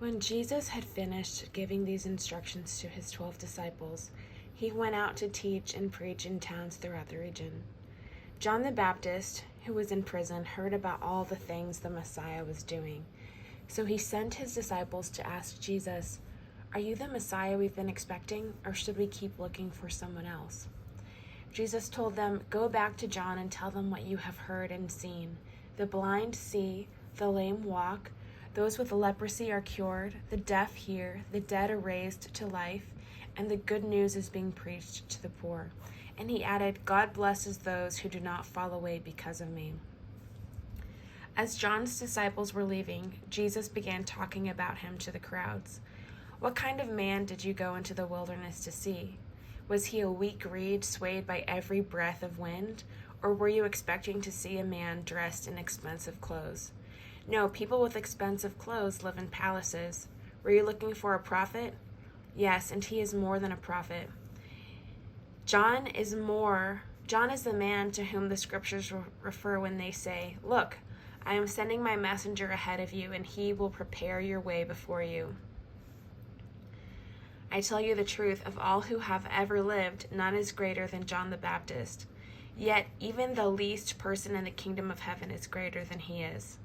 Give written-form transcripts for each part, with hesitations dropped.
When Jesus had finished giving these instructions to his 12 disciples, he went out to teach and preach in towns throughout the region. John the Baptist, who was in prison, heard about all the things the Messiah was doing. So he sent his disciples to ask Jesus, "Are you the Messiah we've been expecting, or should we keep looking for someone else?" Jesus told them, "Go back to John and tell them what you have heard and seen. The blind see, the lame walk, those with leprosy are cured, the deaf hear, the dead are raised to life, and the good news is being preached to the poor." And he added, "God blesses those who do not fall away because of me." As John's disciples were leaving, Jesus began talking about him to the crowds. "What kind of man did you go into the wilderness to see? Was he a weak reed swayed by every breath of wind? Or were you expecting to see a man dressed in expensive clothes? No, people with expensive clothes live in palaces. Were you looking for a prophet? Yes, and he is more than a prophet. John is the man to whom the scriptures refer when they say, 'Look, I am sending my messenger ahead of you, and he will prepare your way before you.' I tell you the truth, of all who have ever lived, none is greater than John the Baptist. Yet even the least person in the kingdom of heaven is greater than he is."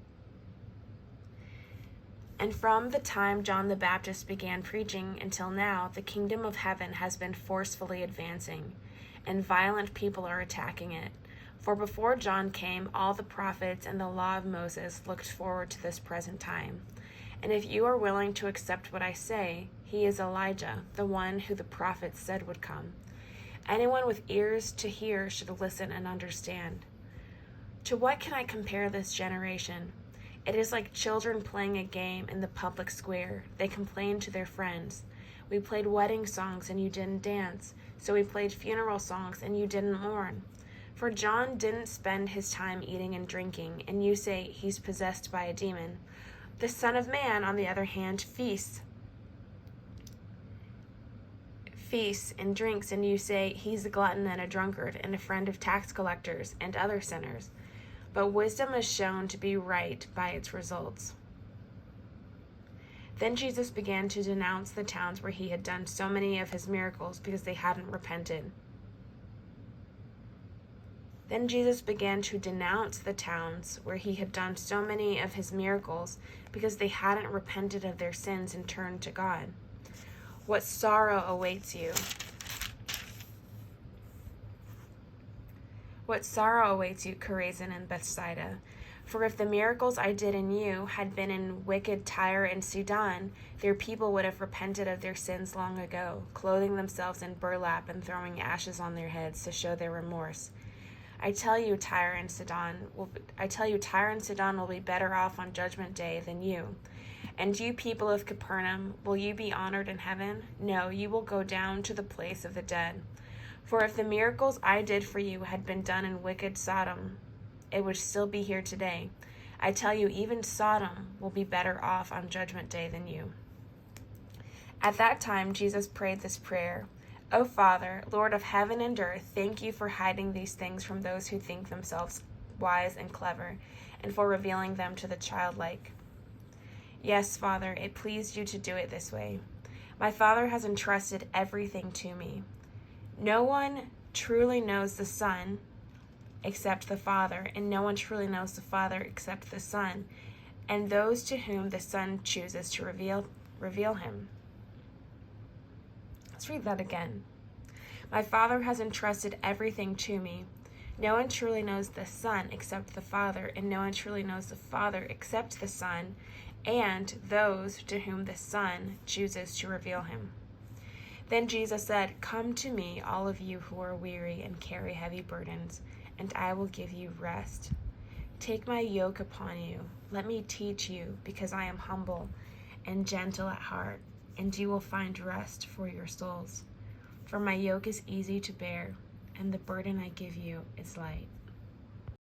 And from the time John the Baptist began preaching until now, the kingdom of heaven has been forcefully advancing, and violent people are attacking it. For before John came, all the prophets and the law of Moses looked forward to this present time. And if you are willing to accept what I say, he is Elijah, the one who the prophets said would come. Anyone with ears to hear should listen and understand. To what can I compare this generation? It is like children playing a game in the public square. They complain to their friends. "We played wedding songs and you didn't dance, so we played funeral songs and you didn't mourn. For John didn't spend his time eating and drinking, and you say he's possessed by a demon. The Son of Man, on the other hand, feasts and drinks, and you say he's a glutton and a drunkard and a friend of tax collectors and other sinners. But wisdom is shown to be right by its results." Then Jesus began to denounce the towns where he had done so many of his miracles because they hadn't repented. Then Jesus began to denounce the towns where he had done so many of his miracles because they hadn't repented of their sins and turned to God. What sorrow awaits you! What sorrow awaits you, Chorazin and Bethsaida! For if the miracles I did in you had been in wicked Tyre and Sidon, their people would have repented of their sins long ago, clothing themselves in burlap and throwing ashes on their heads to show their remorse. I tell you, Tyre and Sidon will be better off on Judgment Day than you. And you people of Capernaum, will you be honored in heaven? No, you will go down to the place of the dead. For if the miracles I did for you had been done in wicked Sodom, it would still be here today. I tell you, even Sodom will be better off on Judgment Day than you." At that time, Jesus prayed this prayer: "O Father, Lord of heaven and earth, thank you for hiding these things from those who think themselves wise and clever, and for revealing them to the childlike. Yes, Father, it pleased you to do it this way. My Father has entrusted everything to me. No one truly knows the Son except the Father, and no one truly knows the Father except the Son, and those to whom the Son chooses to reveal him." Let's read that again. My Father has entrusted everything to me. No one truly knows the Son except the Father, and no one truly knows the Father except the Son, and those to whom the Son chooses to reveal him. Then Jesus said, "Come to me, all of you who are weary and carry heavy burdens, and I will give you rest. Take my yoke upon you. Let me teach you, because I am humble and gentle at heart, and you will find rest for your souls. For my yoke is easy to bear, and the burden I give you is light."